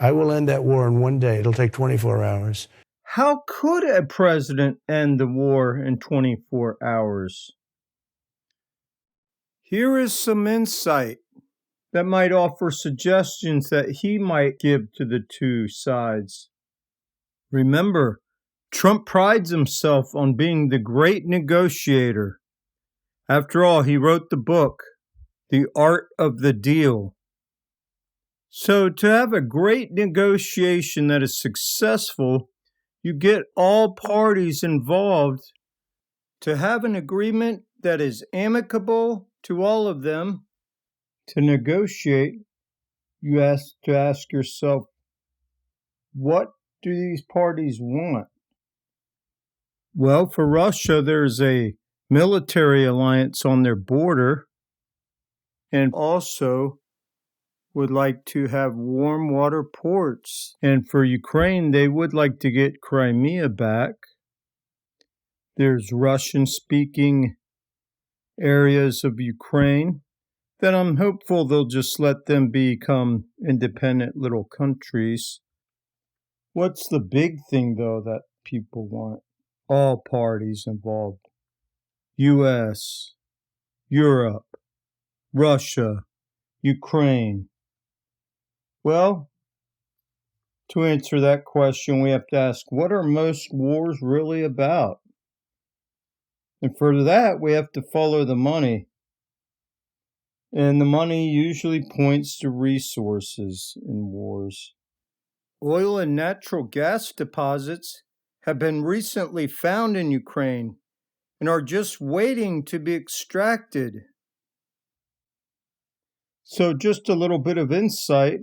I will end that war in one day. It'll take 24 hours. How could a president end the war in 24 hours? Here is some insight that might offer suggestions that he might give to the two sides. Remember, Trump prides himself on being the great negotiator. After all, he wrote the book, The Art of the Deal. So to have a great negotiation that is successful, you get all parties involved. To have an agreement that is amicable to all of them, to negotiate, you have to ask yourself, what do these parties want? Well, for Russia, there's a military alliance on their border, and also would like to have warm water ports. And for Ukraine, they would like to get Crimea back. There's Russian-speaking areas of Ukraine that I'm hopeful they'll just let them become independent little countries. What's the big thing, though, that people want? All parties involved. U.S., Europe, Russia, Ukraine. Well, to answer that question, we have to ask, what are most wars really about? And for that, we have to follow the money. And the money usually points to resources in wars. Oil and natural gas deposits have been recently found in Ukraine and are just waiting to be extracted. So just a little bit of insight.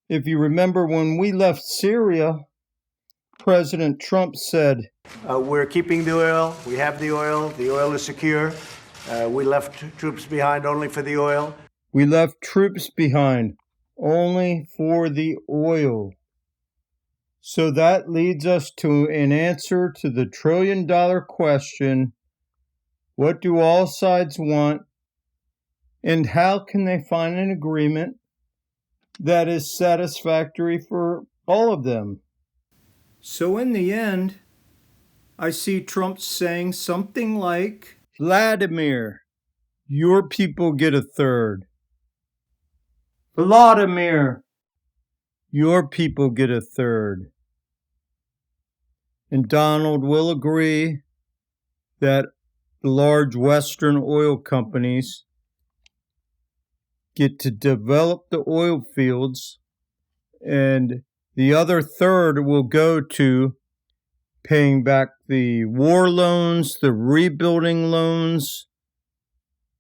If you remember when we left Syria, President Trump said, we're keeping the oil. We have the oil. The oil is secure. We left troops behind only for the oil. We left troops behind only for the oil. So that leads us to an answer to the trillion-dollar question, what do all sides want, and how can they find an agreement that is satisfactory for all of them? So in the end, I see Trump saying something like, Vladimir, your people get a third. Vladimir, your people get a third. And Donald will agree that the large Western oil companies get to develop the oil fields, and the other third will go to paying back the war loans, the rebuilding loans,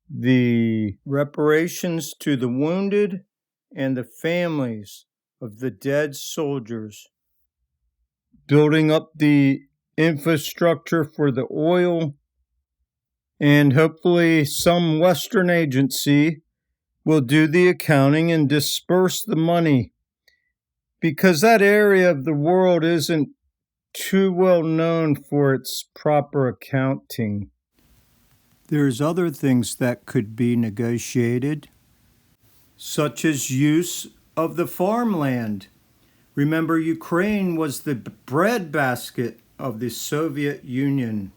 the reparations to the wounded, and the families of the dead soldiers, building up the infrastructure for the oil, and hopefully some Western agency will do the accounting and disperse the money, because that area of the world isn't too well known for its proper accounting. There's other things that could be negotiated, such as use of the farmland. Remember, Ukraine was the breadbasket of the Soviet Union.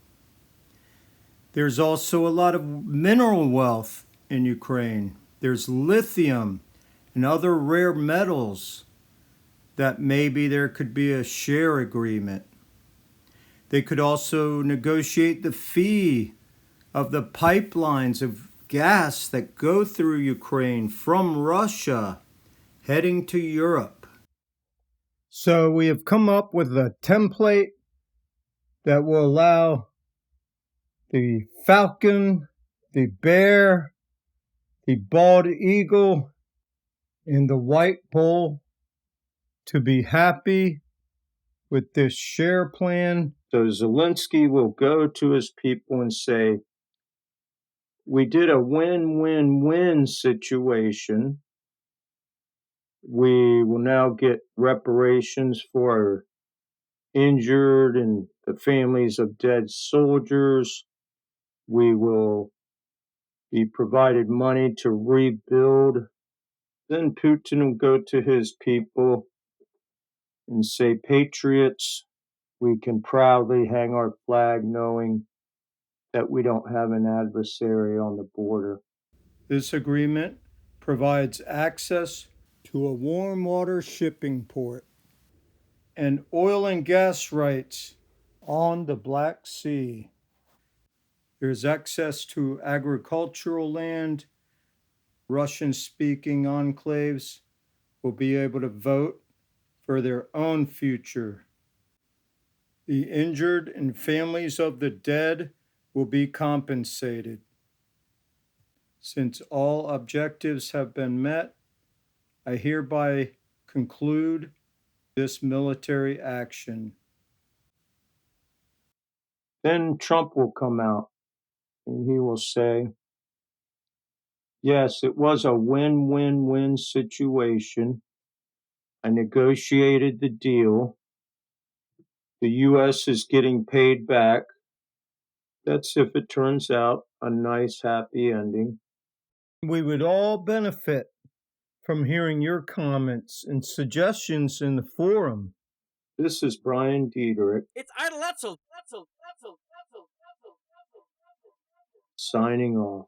There's also a lot of mineral wealth in Ukraine. There's lithium and other rare metals that maybe there could be a share agreement. They could also negotiate the fee of the pipelines of gas that go through Ukraine from Russia heading to Europe. So we have come up with a template that will allow the falcon, the bear, the bald eagle, and the white bull to be happy with this share plan. So Zelensky will go to his people and say, we did a win-win-win situation. We will now get reparations for our injured and the families of dead soldiers. We will be provided money to rebuild. Then Putin will go to his people and say, Patriots, we can proudly hang our flag knowing that we don't have an adversary on the border. This agreement provides access to a warm water shipping port and oil and gas rights on the Black Sea. There's access to agricultural land. Russian-speaking enclaves will be able to vote for their own future. The injured and families of the dead will be compensated. Since all objectives have been met, I hereby conclude this military action. Then Trump will come out and he will say, yes, it was a win-win-win situation. I negotiated the deal. The U.S. is getting paid back. That's if it turns out a nice, happy ending. We would all benefit from hearing your comments and suggestions in the forum. This is Brian Diederich. It's Idol Etzel. Signing off.